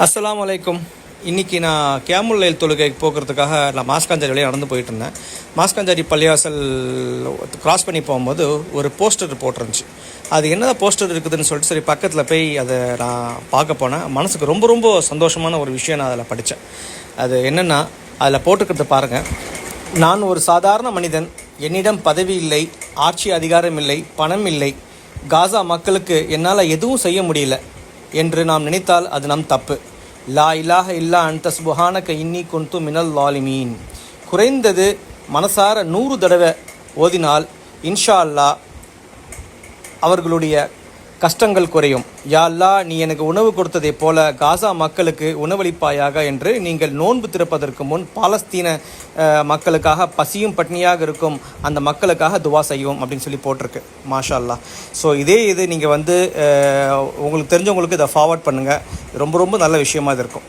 அஸ்ஸலாமு அலைக்கும். இன்றைக்கி நான் கியாமுல் லைல் தொழுகைக்கு போகிறதுக்காக நான் மாஸ்காஞ்சாரி வழியாக நடந்து போயிட்டுருந்தேன். மாஸ்காஞ்சாரி பள்ளிவாசல் கிராஸ் பண்ணி போகும்போது ஒரு போஸ்டர் போட்டிருந்துச்சு. அது என்ன போஸ்டர் இருக்குதுன்னு சொல்லிட்டு சரி பக்கத்தில் போய் அதை நான் பார்க்க போனேன். மனசுக்கு ரொம்ப ரொம்ப சந்தோஷமான ஒரு விஷயம் நான் அதில் படித்தேன். அது என்னென்னா, அதில் போட்டுக்கிறது பாருங்கள். நான் ஒரு சாதாரண மனிதன், என்னிடம் பதவி இல்லை, ஆட்சி அதிகாரம் இல்லை, பணம் இல்லை, காசா மக்களுக்கு என்னால் எதுவும் செய்ய முடியல என்று நாம் நினைத்தால் அது நம் தப்பு. லா இலாஹ இல்லா அன்த சுப்ஹானக இன்னி குன்து மினல் ஸாலிமீன். குறைந்தது மனசார 100 தடவை ஓதினால் இன்ஷா அல்லாஹ் அவர்களுடைய கஷ்டங்கள் குறையும். யா அல்லாஹ், நீ எனக்கு உணவு கொடுத்ததை போல காசா மக்களுக்கு உணவளிப்பாயாக என்று நீங்கள் நோன்பு திறப்பதற்கு முன் பாலஸ்தீன மக்களுக்காக, பசியும் பட்னியாக இருக்கும் அந்த மக்களுக்காக துவா செய்யும் அப்படின்னு சொல்லி போட்டிருக்கு. மாஷா அல்லாஹ். ஸோ இது நீங்கள் உங்களுக்கு தெரிஞ்சவங்களுக்கு இதை ஃபார்வர்ட் பண்ணுங்கள். ரொம்ப ரொம்ப நல்ல விஷயமா இது இருக்கும்.